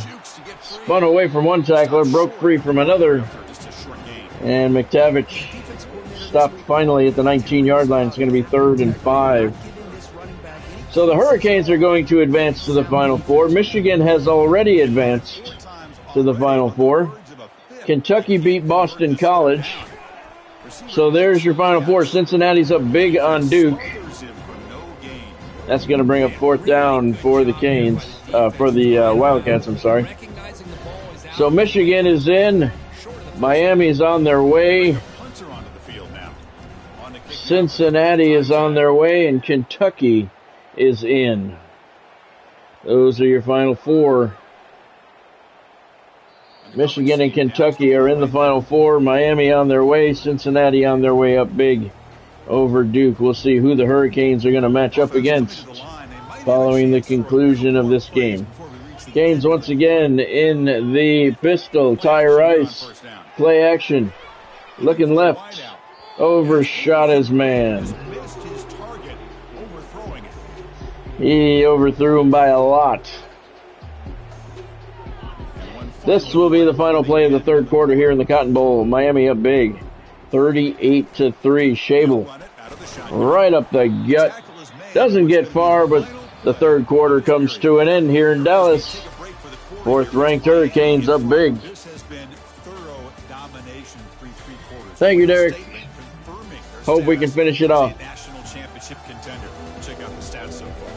spun away from one tackler, broke free from another, and McTavish stopped finally at the 19-yard line. It's going to be 3rd and 5. So the Hurricanes are going to advance to the Final Four. Michigan has already advanced to the Final Four. Kentucky beat Boston College. So there's your Final Four. Cincinnati's up big on Duke. That's going to bring up 4th down for the Canes, for the Wildcats, I'm sorry. So Michigan is in. Miami's on their way. Cincinnati is on their way, and Kentucky is in. Those are your Final Four. Michigan and Kentucky are in the Final Four. Miami on their way. Cincinnati on their way up big over Duke. We'll see who the Hurricanes are going to match up against following the conclusion of this game. Canes once again in the pistol. Ty Rice. Play action. Looking left. Overshot his man. He overthrew him by a lot. This will be the final play of the 3rd quarter here in the Cotton Bowl. Miami up big, 38-3. Schable right up the gut. Doesn't get far, but the 3rd quarter comes to an end here in Dallas. 4th-ranked Hurricanes up big. Thank you, Derek. Hope we can finish it off. National championship contender. Check out the stats so far.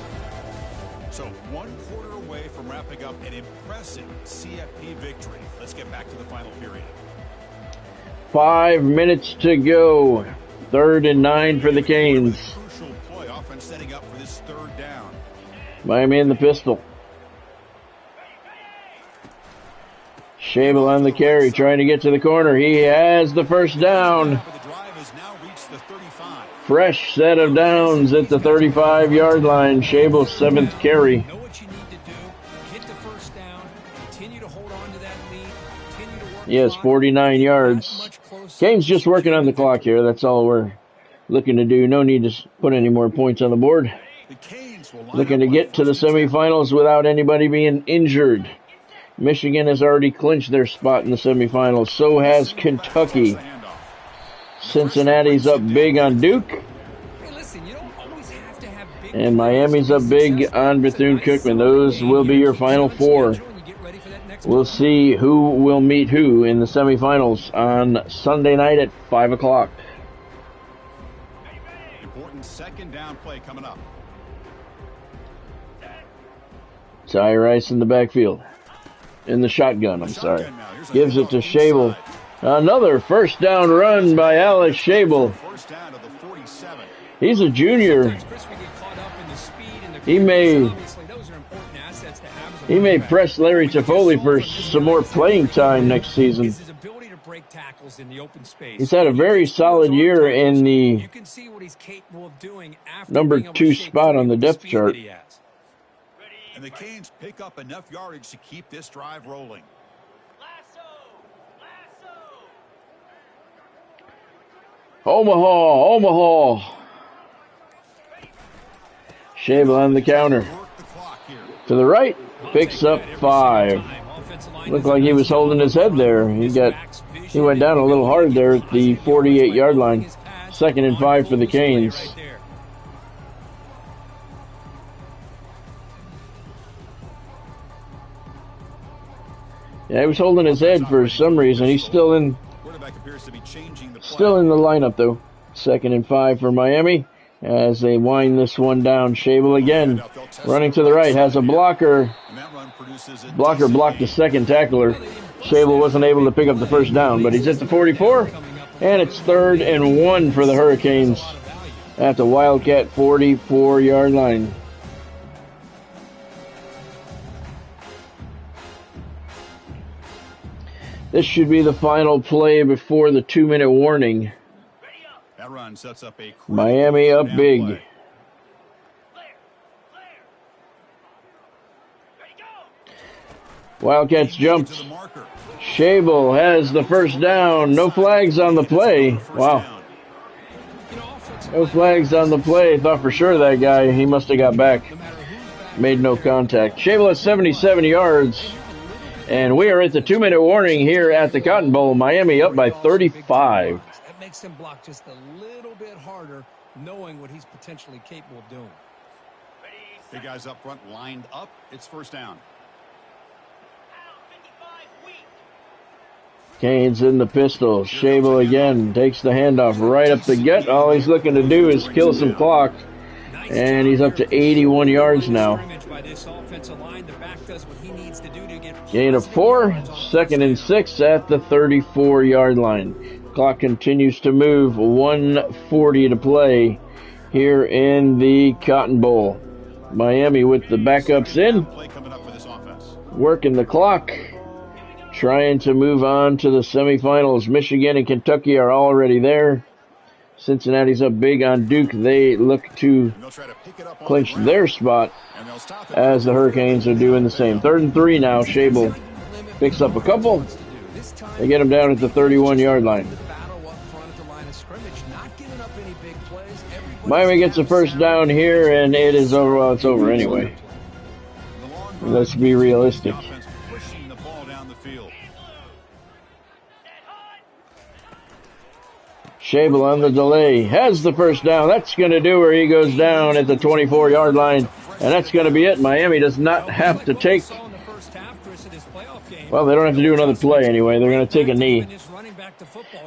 So 1 quarter away from wrapping up an impressive CFP victory. Let's get back to the final period. 5 minutes to go. 3rd and 9 for the Canes. Crucial play. Offense setting up for this 3rd down. Miami in the pistol. Schable on the carry, trying to get to the corner. He has the 1st down. Fresh set of downs at the 35-yard line. Schable's 7th carry. Know what you need to do. Get the 1st down. Continue to hold on to that lead. Continue to work. He has 49 yards. Canes just working on the clock here. That's all we're looking to do. No need to put any more points on the board. Looking to get to the semifinals without anybody being injured. Michigan has already clinched their spot in the semifinals. So has Kentucky. Cincinnati's up big on Duke. And Miami's up big on Bethune-Cookman. Those will be your Final Four. We'll see who will meet who in the semifinals on Sunday night at 5 o'clock. Important 2nd down play coming up. Ty Rice in the backfield. In the shotgun, I'm sorry. Gives it to Schable. Another 1st down run by Alex Schable. He's a junior. He may press Larry Toffoli for some more playing time next season. He's had a very solid year in the number 2 spot on the depth chart. And the Canes pick up enough yardage to keep this drive rolling. Omaha. Schable on the counter. To the right, picks up 5. Looked like he was holding his head there. He went down a little hard there at the 48-yard line. 2nd and 5 for the Canes. Yeah, he was holding his head for some reason. He's still in the lineup, though. 2nd and 5 for Miami as they wind this one down. Schable again running to the right. Has a blocker. Blocker blocked the 2nd tackler. Schable wasn't able to pick up the 1st down, but he's at the 44. And it's 3rd and 1 for the Hurricanes at the Wildcat 44-yard line. This should be the final play before the 2-minute warning. That run sets up a Miami up big. Wildcats jumped. Shable has the first down. No flags on the play. Wow. No flags on the play. Thought for sure that guy, he must have got back. Made no contact. Shable has 77 yards. And we are at the 2-minute warning here at the Cotton Bowl. Miami up by 35. That makes him block just a little bit harder, knowing what he's potentially capable of doing. Big guys up front lined up. It's first down. Canes in the pistol. Shable again takes the handoff right up the gut. All he's looking to do is kill some clock. And he's up to 81 yards now. Gain of 4. 2nd and 6 at the 34-yard line. Clock continues to move. 1:40 to play here in the Cotton Bowl. Miami with the backups in. Working the clock. Trying to move on to the semifinals. Michigan and Kentucky are already there. Cincinnati's up big on Duke. They look to clinch their spot as the Hurricanes are doing the same. 3rd and 3 now. Shable picks up a couple. They get him down at the 31-yard line. Miami gets a first down here, and it is over. Well, it's over anyway. Let's be realistic. Shable on the delay has the first down. That's going to do where he goes down at the 24-yard line. And that's going to be it. Miami does not have to take... Well, they don't have to do another play anyway. They're going to take a knee.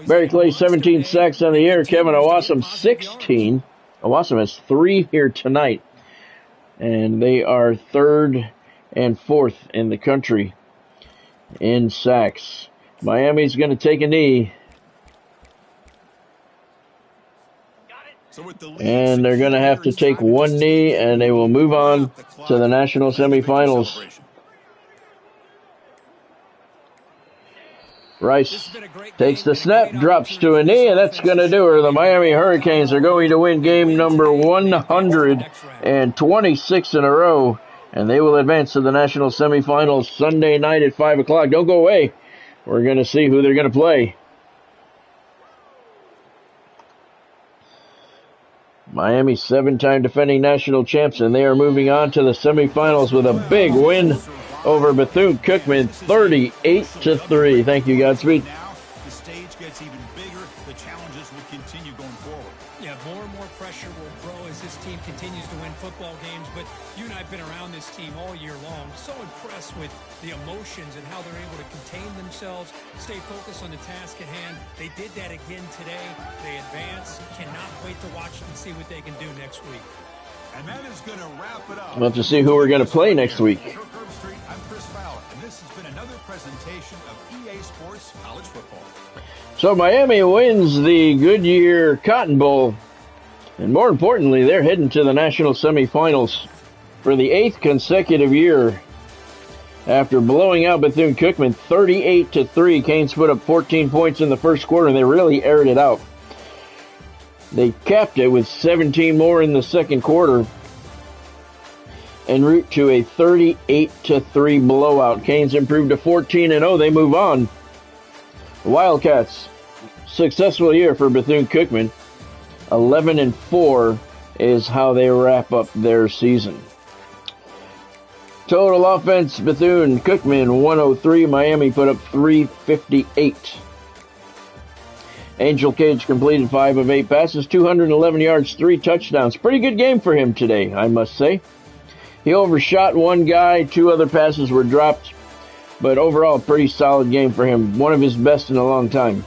Barry Clay, 17 sacks on the year. Kevin Owasam, 16. Owasam has 3 here tonight. And they are 3rd and 4th in the country in sacks. Miami's going to take a knee. And they're going to have to take one knee, and they will move on to the national semifinals. Rice takes the snap, drops to a knee, and that's going to do her. The Miami Hurricanes are going to win game number 126 in a row, and they will advance to the national semifinals Sunday night at 5 o'clock. Don't go away. We're going to see who they're going to play. Miami, 7-time defending national champs, and they are moving on to the semifinals with a big win over Bethune-Cookman, 38-3. Thank you, Godspeed. Now the stage gets even bigger. The challenges will continue going forward. Yeah, more and more pressure will grow as this team continues to win football games. But you and I have been around this team all year long. So impressed with the emotions and how they're able to contain themselves, stay focused on the task at hand. They did that again today. They advance. Cannot wait to watch and see what they can do next week. And that is going to wrap it up. We'll have to see who we're going to play next week. I'm Chris Fowler, and this has been another presentation of EA Sports College Football. So Miami wins the Goodyear Cotton Bowl. And more importantly, they're heading to the national semifinals for the 8th consecutive year. After blowing out Bethune-Cookman 38-3, Canes put up 14 points in the first quarter, and they really aired it out. They capped it with 17 more in the second quarter, en route to a 38-3 blowout. Canes improved to 14-0. They move on. Wildcats, successful year for Bethune-Cookman. 11-4 is how they wrap up their season. Total offense, Bethune-Cookman 103. Miami put up 358. Angel Cage completed 5 of 8 passes, 211 yards, 3 touchdowns. Pretty good game for him today, I must say. He overshot one guy, 2 other passes were dropped, but overall, pretty solid game for him. One of his best in a long time.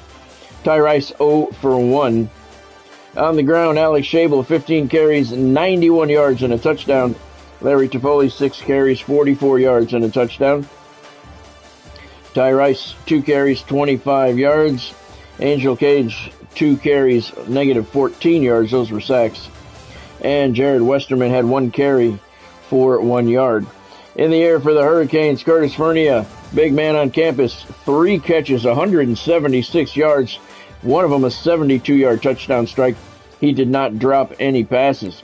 Ty Rice 0 for 1. On the ground, Alex Shable 15 carries, 91 yards and a touchdown. Larry Toffoli 6 carries, 44 yards and a touchdown. Ty Rice 2 carries, 25 yards. Angel Cage, 2 carries, negative 14 yards. Those were sacks. And Jared Westerman had 1 carry for 1 yard. In the air for the Hurricanes, Curtis Fernia, big man on campus, 3 catches, 176 yards. One of them a 72-yard touchdown strike. He did not drop any passes.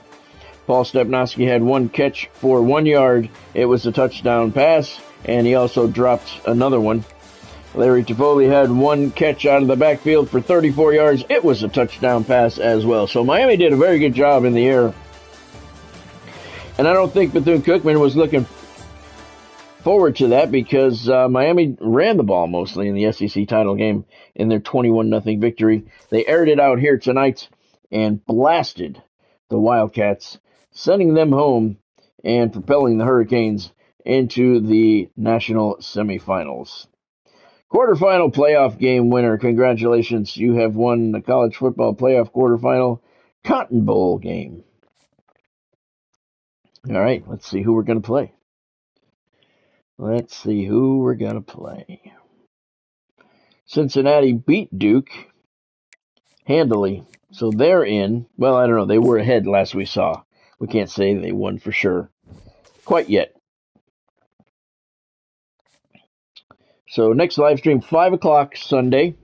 Paul Stepnoski had 1 catch for 1 yard. It was a touchdown pass. and he also dropped another one. Larry Toffoli had one catch out of the backfield for 34 yards. It was a touchdown pass as well. So Miami did a very good job in the air. And I don't think Bethune-Cookman was looking forward to that because Miami ran the ball mostly in the SEC title game in their 21-0 victory. They aired it out here tonight and blasted the Wildcats, sending them home and propelling the Hurricanes into the national semifinals. Quarterfinal playoff game winner. Congratulations. You have won the college football playoff quarterfinal Cotton Bowl game. All right, let's see who we're going to play. Cincinnati beat Duke handily. So they're in. Well, I don't know. They were ahead last we saw. We can't say they won for sure quite yet. So next live stream, 5 o'clock Sunday.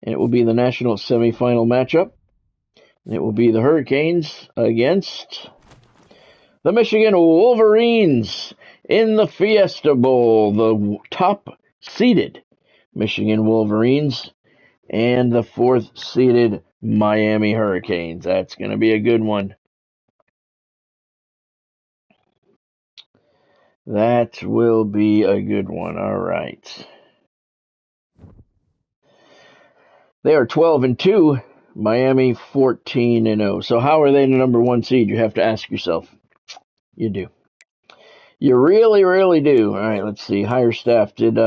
And it will be the national semifinal matchup. And it will be the Hurricanes against the Michigan Wolverines in the Fiesta Bowl. The top-seeded Michigan Wolverines and the fourth-seeded Miami Hurricanes. That's going to be a good one. That will be a good one. All right. They are 12-2. Miami 14-0. So how are they the number one seed? You have to ask yourself. You do. You really, really do. All right, let's see. Higher staff did.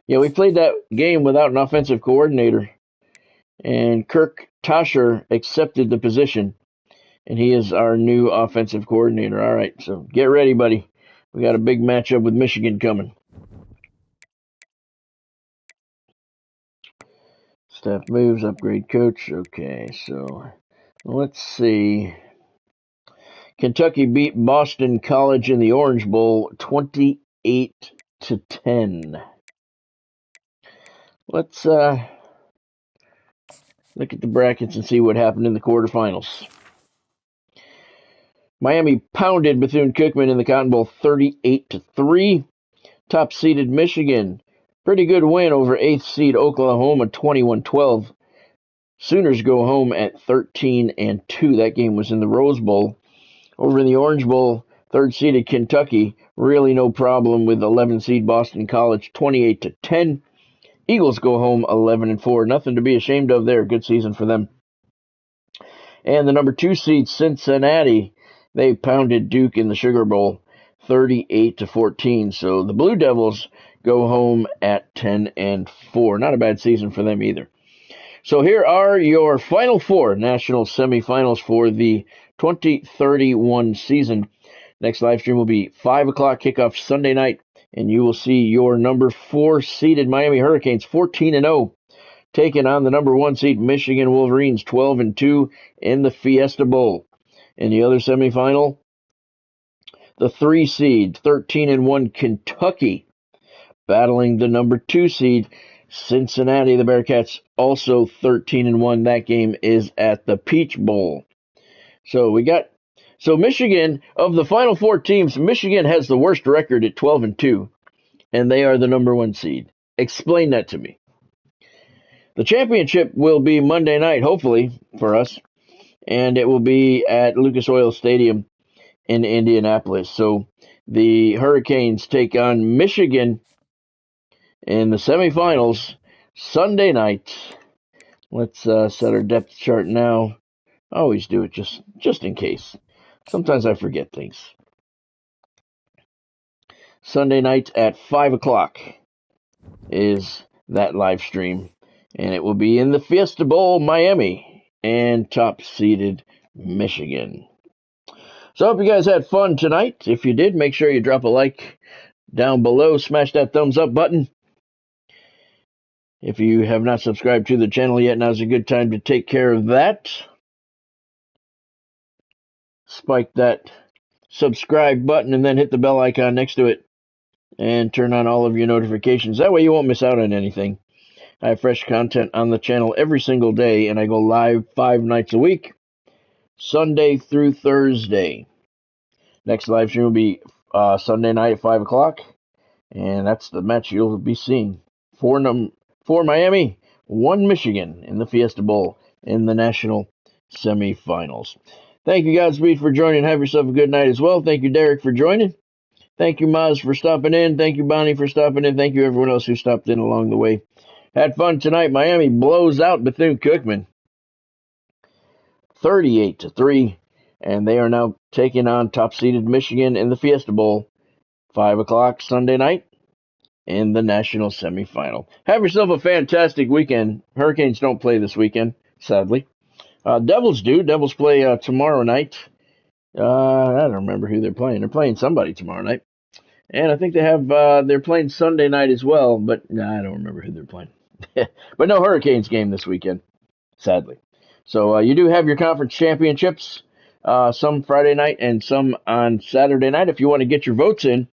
We played that game without an offensive coordinator, and Kirk Tosher accepted the position, and he is our new offensive coordinator. All right, so get ready, buddy. We got a big matchup with Michigan coming. Staff moves, upgrade coach. Okay, so let's see. Kentucky beat Boston College in the Orange Bowl 28-10. Let's look at the brackets and see what happened in the quarterfinals. Miami pounded Bethune-Cookman in the Cotton Bowl 38-3. Top-seeded Michigan, pretty good win over 8th seed Oklahoma 21-12. Sooners go home at 13-2. That game was in the Rose Bowl. Over in the Orange Bowl, 3rd-seeded Kentucky, really no problem with 11th-seed Boston College 28-10. Eagles go home 11-4. Nothing to be ashamed of there. Good season for them. And the number 2 seed Cincinnati, they pounded Duke in the Sugar Bowl 38-14. So the Blue Devils go home at 10-4. Not a bad season for them either. So here are your final 4 national semifinals for the 2031 season. Next live stream will be 5 o'clock kickoff Sunday night, and you will see your number 4 seeded Miami Hurricanes 14-0 taking on the number 1 seed Michigan Wolverines 12-2 in the Fiesta Bowl. In the other semifinal, the 3 seed 13-1 Kentucky battling the number 2 seed Cincinnati. The Bearcats also 13-1. That game is at the Peach Bowl. So Michigan, of the final 4 teams, Michigan has the worst record at 12-2, and they are the number 1 seed. Explain that to me. The championship will be Monday night, hopefully, for us, and it will be at Lucas Oil Stadium in Indianapolis. So the Hurricanes take on Michigan in the semifinals Sunday night. Let's set our depth chart now. I always do it just in case. Sometimes I forget things. Sunday night at 5 o'clock is that live stream, and it will be in the Fiesta Bowl, Miami, and top-seeded Michigan. So I hope you guys had fun tonight. If you did, make sure you drop a like down below. Smash that thumbs up button. If you have not subscribed to the channel yet, now's a good time to take care of that. Spike that subscribe button and then hit the bell icon next to it and turn on all of your notifications. That way you won't miss out on anything. I have fresh content on the channel every single day, and I go live 5 nights a week, Sunday through Thursday. Next live stream will be Sunday night at 5 o'clock. And that's the match you'll be seeing. Four Miami, 1 Michigan in the Fiesta Bowl in the national semifinals. Thank you, Godspeed, for joining. Have yourself a good night as well. Thank you, Derek, for joining. Thank you, Maz, for stopping in. Thank you, Bonnie, for stopping in. Thank you, everyone else who stopped in along the way. Had fun tonight. Miami blows out Bethune-Cookman 38-3, and they are now taking on top-seeded Michigan in the Fiesta Bowl, 5 o'clock Sunday night in the national semifinal. Have yourself a fantastic weekend. Hurricanes don't play this weekend, sadly. Devils do. Devils play tomorrow night. I don't remember who they're playing. They're playing somebody tomorrow night. And I think they're playing Sunday night as well, but I don't remember who they're playing. But no Hurricanes game this weekend, sadly. So you do have your conference championships, some Friday night and some on Saturday night. If you want to get your votes in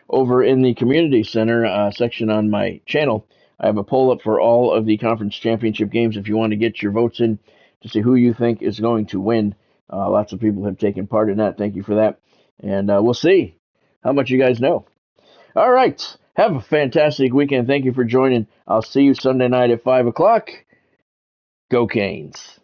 over in the community center section on my channel, I have a poll up for all of the conference championship games if you want to get your votes in to see who you think is going to win. Lots of people have taken part in that. Thank you for that. And we'll see how much you guys know. All right. Have a fantastic weekend. Thank you for joining. I'll see you Sunday night at 5 o'clock. Go Canes.